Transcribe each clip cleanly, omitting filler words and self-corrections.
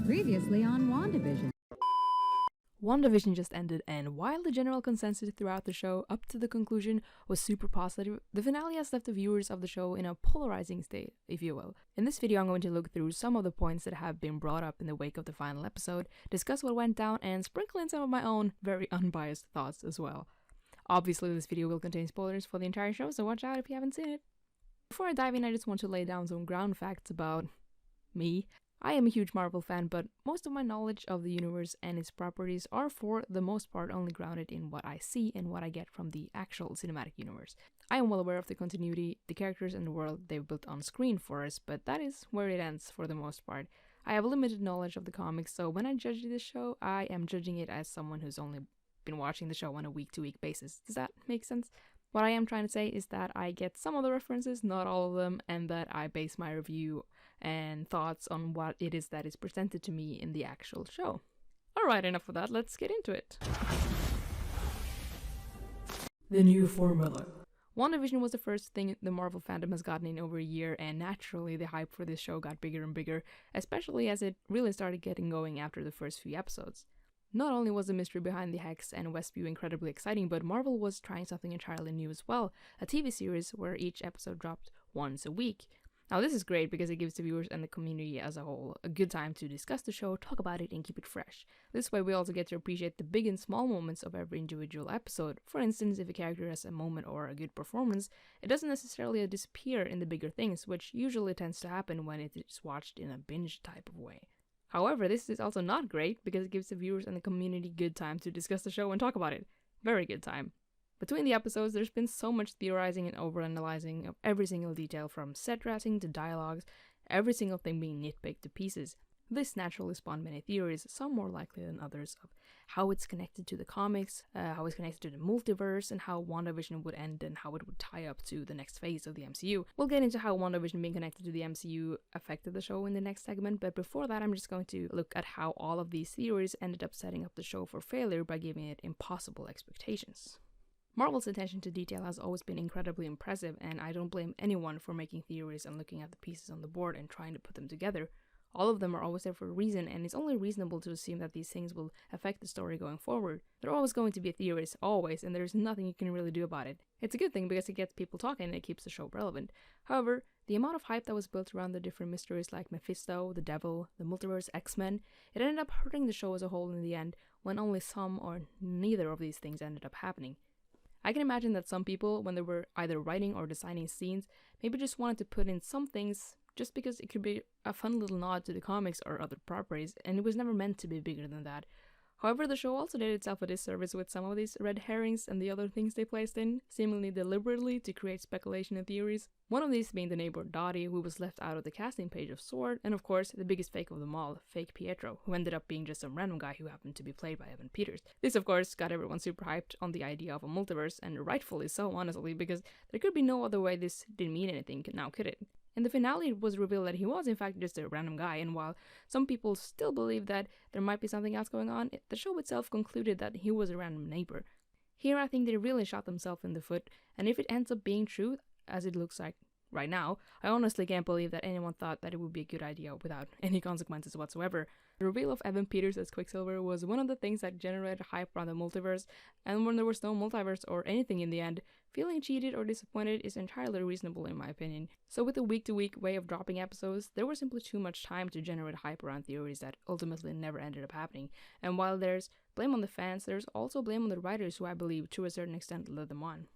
Previously on WandaVision. WandaVision just ended, and while the general consensus throughout the show up to the conclusion was super positive, the finale has left the viewers of the show in a polarizing state, if you will. In this video, I'm going to look through some of the points that have been brought up in the wake of the final episode, discuss what went down, and sprinkle in some of my own very unbiased thoughts as well. Obviously, this video will contain spoilers for the entire show, so watch out if you haven't seen it. Before I dive in, I just want to lay down some ground facts about me. I am a huge Marvel fan, but most of my knowledge of the universe and its properties are for the most part only grounded in what I see and what I get from the actual cinematic universe. I am well aware of the continuity, the characters, and the world they've built on screen for us, but that is where it ends for the most part. I have a limited knowledge of the comics, so when I judge this show, I am judging it as someone who's only been watching the show on a week-to-week basis. Does that make sense? What I am trying to say is that I get some of the references, not all of them, and that I base my review and thoughts on what it is that is presented to me in the actual show. Alright, enough of that, let's get into it. The new formula. WandaVision was the first thing the Marvel fandom has gotten in over a year, and naturally the hype for this show got bigger and bigger, especially as it really started getting going after the first few episodes. Not only was the mystery behind the Hex and Westview incredibly exciting, but Marvel was trying something entirely new as well, a TV series where each episode dropped once a week. Now this is great because it gives the viewers and the community as a whole a good time to discuss the show, talk about it, and keep it fresh. This way we also get to appreciate the big and small moments of every individual episode. For instance, if a character has a moment or a good performance, it doesn't necessarily disappear in the bigger things, which usually tends to happen when it is watched in a binge type of way. However, this is also not great because it gives the viewers and the community good time to discuss the show and talk about it. Very good time. Between the episodes, there's been so much theorizing and overanalyzing of every single detail from set dressing to dialogues, every single thing being nitpicked to pieces. This naturally spawned many theories, some more likely than others, of how it's connected to the comics, how it's connected to the multiverse, and how WandaVision would end and how it would tie up to the next phase of the MCU. We'll get into how WandaVision being connected to the MCU affected the show in the next segment, but before that I'm just going to look at how all of these theories ended up setting up the show for failure by giving it impossible expectations. Marvel's attention to detail has always been incredibly impressive, and I don't blame anyone for making theories and looking at the pieces on the board and trying to put them together. All of them are always there for a reason, and it's only reasonable to assume that these things will affect the story going forward. There are always going to be theories, always, and there's nothing you can really do about it. It's a good thing because it gets people talking and it keeps the show relevant. However, the amount of hype that was built around the different mysteries like Mephisto, the Devil, the Multiverse, X-Men, it ended up hurting the show as a whole in the end, when only some or neither of these things ended up happening. I can imagine that some people, when they were either writing or designing scenes, maybe just wanted to put in some things just because it could be a fun little nod to the comics or other properties, and it was never meant to be bigger than that. However, the show also did itself a disservice with some of these red herrings and the other things they placed in, seemingly deliberately to create speculation and theories. One of these being the neighbor Dottie, who was left out of the casting page of S.W.O.R.D., and of course, the biggest fake of them all, fake Pietro, who ended up being just some random guy who happened to be played by Evan Peters. This, of course, got everyone super hyped on the idea of a multiverse, and rightfully so, honestly, because there could be no other way this didn't mean anything now, could it? In the finale, it was revealed that he was in fact just a random guy, and while some people still believe that there might be something else going on, the show itself concluded that he was a random neighbor. Here I think they really shot themselves in the foot, and if it ends up being true, as it looks like right now, I honestly can't believe that anyone thought that it would be a good idea without any consequences whatsoever. The reveal of Evan Peters as Quicksilver was one of the things that generated hype around the multiverse, and when there was no multiverse or anything in the end, feeling cheated or disappointed is entirely reasonable in my opinion. So with the week-to-week way of dropping episodes, there was simply too much time to generate hype around theories that ultimately never ended up happening. And while there's blame on the fans, there's also blame on the writers who I believe to a certain extent led them on.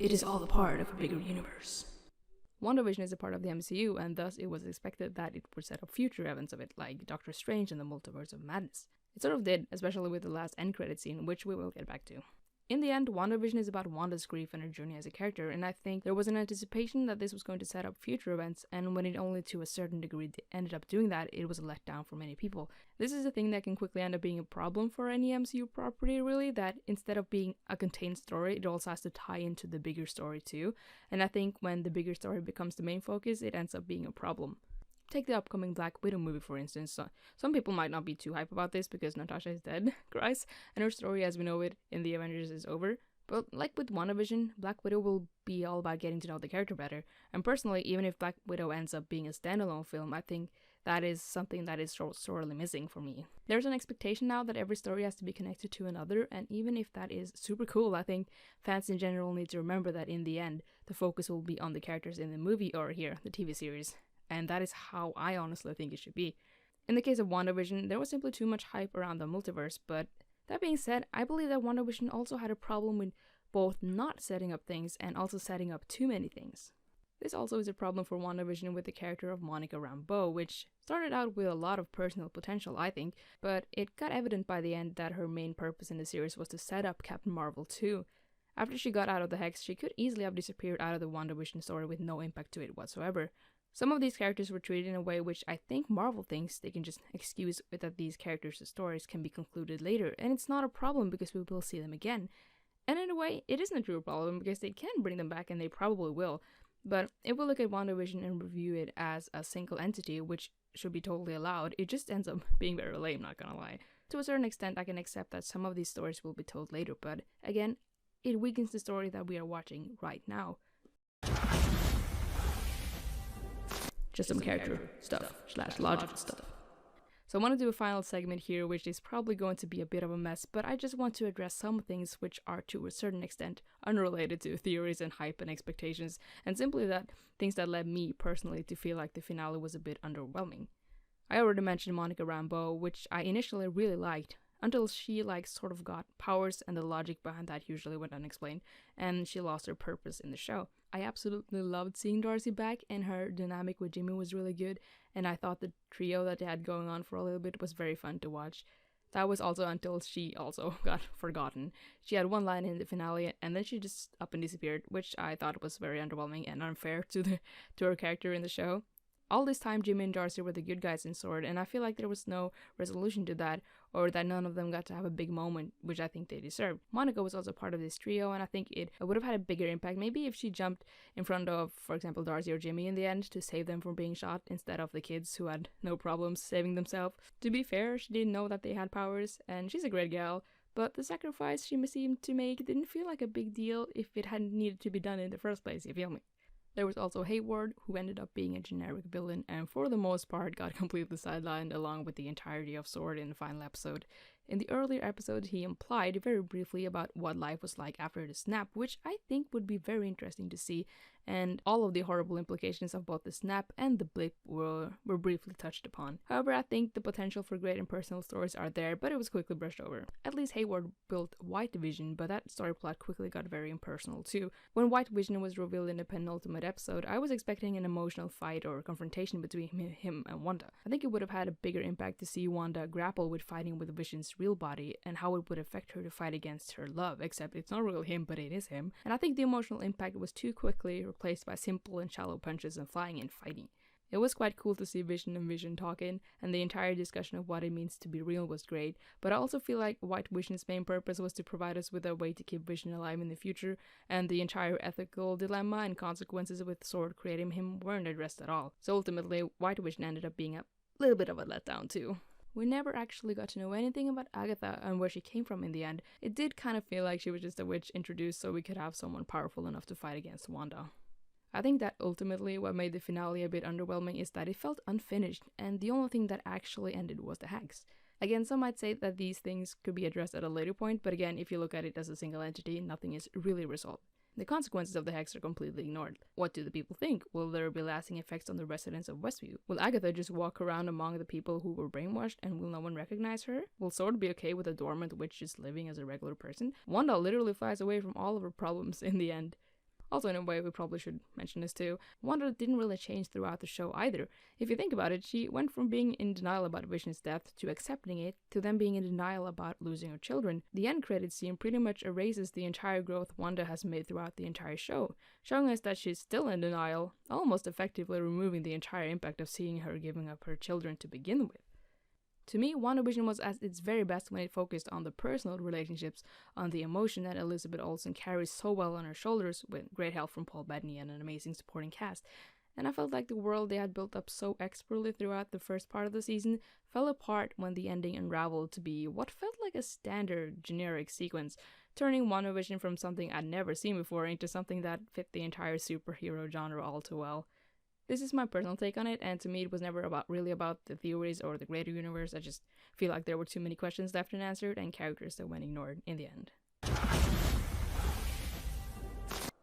It is all a part of a bigger universe. WandaVision is a part of the MCU, and thus it was expected that it would set up future events of it, like Doctor Strange and the Multiverse of Madness. It sort of did, especially with the last end credit scene, which we will get back to. In the end, WandaVision is about Wanda's grief and her journey as a character, and I think there was an anticipation that this was going to set up future events, and when it only to a certain degree ended up doing that, it was a letdown for many people. This is a thing that can quickly end up being a problem for any MCU property, really, that instead of being a contained story, it also has to tie into the bigger story too, and I think when the bigger story becomes the main focus, it ends up being a problem. Take the upcoming Black Widow movie, for instance. So, some people might not be too hype about this because Natasha is dead, Christ, and her story as we know it in the Avengers is over. But like with WandaVision, Black Widow will be all about getting to know the character better. And personally, even if Black Widow ends up being a standalone film, I think that is something that is sorely missing for me. There's an expectation now that every story has to be connected to another, and even if that is super cool, I think fans in general need to remember that in the end, the focus will be on the characters in the movie or here, the TV series. And that is how I honestly think it should be. In the case of WandaVision, there was simply too much hype around the multiverse, but that being said, I believe that WandaVision also had a problem with both not setting up things and also setting up too many things. This also is a problem for WandaVision with the character of Monica Rambeau, which started out with a lot of personal potential, I think, but it got evident by the end that her main purpose in the series was to set up Captain Marvel 2. After she got out of the Hex, she could easily have disappeared out of the WandaVision story with no impact to it whatsoever. Some of these characters were treated in a way which I think Marvel thinks they can just excuse that these characters' stories can be concluded later, and it's not a problem because we will see them again. And in a way, it isn't a true problem because they can bring them back and they probably will. But if we look at WandaVision and review it as a single entity, which should be totally allowed, it just ends up being very lame, not gonna lie. To a certain extent, I can accept that some of these stories will be told later, but again, it weakens the story that we are watching right now. Just some character stuff / logical stuff. So I want to do a final segment here, which is probably going to be a bit of a mess, but I just want to address some things which are to a certain extent unrelated to theories and hype and expectations, and simply that things that led me personally to feel like the finale was a bit underwhelming. I already mentioned Monica Rambeau, which I initially really liked, until she sort of got powers and the logic behind that usually went unexplained, and she lost her purpose in the show. I absolutely loved seeing Darcy back, and her dynamic with Jimmy was really good, and I thought the trio that they had going on for a little bit was very fun to watch. That was also until she also got forgotten. She had one line in the finale, and then she just up and disappeared, which I thought was very underwhelming and unfair to her character in the show. All this time, Jimmy and Darcy were the good guys in S.W.O.R.D., and I feel like there was no resolution to that, or that none of them got to have a big moment, which I think they deserved. Monica was also part of this trio, and I think it would have had a bigger impact maybe if she jumped in front of, for example, Darcy or Jimmy in the end to save them from being shot, instead of the kids who had no problems saving themselves. To be fair, she didn't know that they had powers, and she's a great gal, but the sacrifice she seemed to make didn't feel like a big deal if it hadn't needed to be done in the first place, you feel me? There was also Hayward, who ended up being a generic villain and for the most part got completely sidelined along with the entirety of S.W.O.R.D. in the final episode. In the earlier episode, he implied very briefly about what life was like after the snap, which I think would be very interesting to see, and all of the horrible implications of both the snap and the blip were briefly touched upon. However, I think the potential for great and personal stories are there, but it was quickly brushed over. At least Hayward built White Vision, but that story plot quickly got very impersonal too. When White Vision was revealed in the penultimate episode, I was expecting an emotional fight or confrontation between him and Wanda. I think it would have had a bigger impact to see Wanda grapple with fighting with Vision's real body and how it would affect her to fight against her love, except it's not really him, but it is him. And I think the emotional impact was too quickly replaced by simple and shallow punches and flying and fighting. It was quite cool to see Vision and Vision talking, and the entire discussion of what it means to be real was great, but I also feel like White Vision's main purpose was to provide us with a way to keep Vision alive in the future, and the entire ethical dilemma and consequences with S.W.O.R.D. creating him weren't addressed at all. So ultimately, White Vision ended up being a little bit of a letdown too. We never actually got to know anything about Agatha and where she came from in the end. It did kind of feel like she was just a witch introduced so we could have someone powerful enough to fight against Wanda. I think that ultimately what made the finale a bit underwhelming is that it felt unfinished, and the only thing that actually ended was the Hex. Again, some might say that these things could be addressed at a later point, but again, if you look at it as a single entity, nothing is really resolved. The consequences of the Hex are completely ignored. What do the people think? Will there be lasting effects on the residents of Westview? Will Agatha just walk around among the people who were brainwashed and will no one recognize her? Will S.W.O.R.D. be okay with a dormant witch just living as a regular person? Wanda literally flies away from all of her problems in the end. Also, in a way, we probably should mention this too, Wanda didn't really change throughout the show either. If you think about it, she went from being in denial about Vision's death to accepting it, to then being in denial about losing her children. The end credits scene pretty much erases the entire growth Wanda has made throughout the entire show, showing us that she's still in denial, almost effectively removing the entire impact of seeing her giving up her children to begin with. To me, WandaVision was at its very best when it focused on the personal relationships, on the emotion that Elizabeth Olsen carries so well on her shoulders, with great help from Paul Bettany and an amazing supporting cast. And I felt like the world they had built up so expertly throughout the first part of the season fell apart when the ending unraveled to be what felt like a standard, generic sequence, turning WandaVision from something I'd never seen before into something that fit the entire superhero genre all too well. This is my personal take on it, and to me it was never really about the theories or the greater universe. I just feel like there were too many questions left unanswered and characters that went ignored in the end.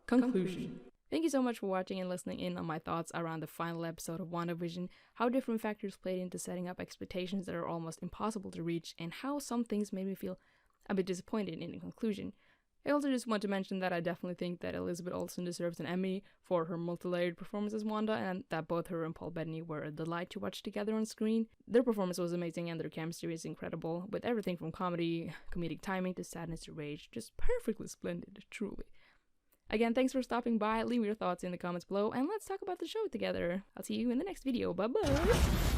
Conclusion. Thank you so much for watching and listening in on my thoughts around the final episode of WandaVision, how different factors played into setting up expectations that are almost impossible to reach, and how some things made me feel a bit disappointed in the conclusion. I also just want to mention that I definitely think that Elizabeth Olsen deserves an Emmy for her multi-layered performance as Wanda, and that both her and Paul Bettany were a delight to watch together on screen. Their performance was amazing and their chemistry is incredible, with everything from comedy, comedic timing to sadness to rage, just perfectly splendid, truly. Again, thanks for stopping by, leave your thoughts in the comments below, and let's talk about the show together. I'll see you in the next video, bye bye!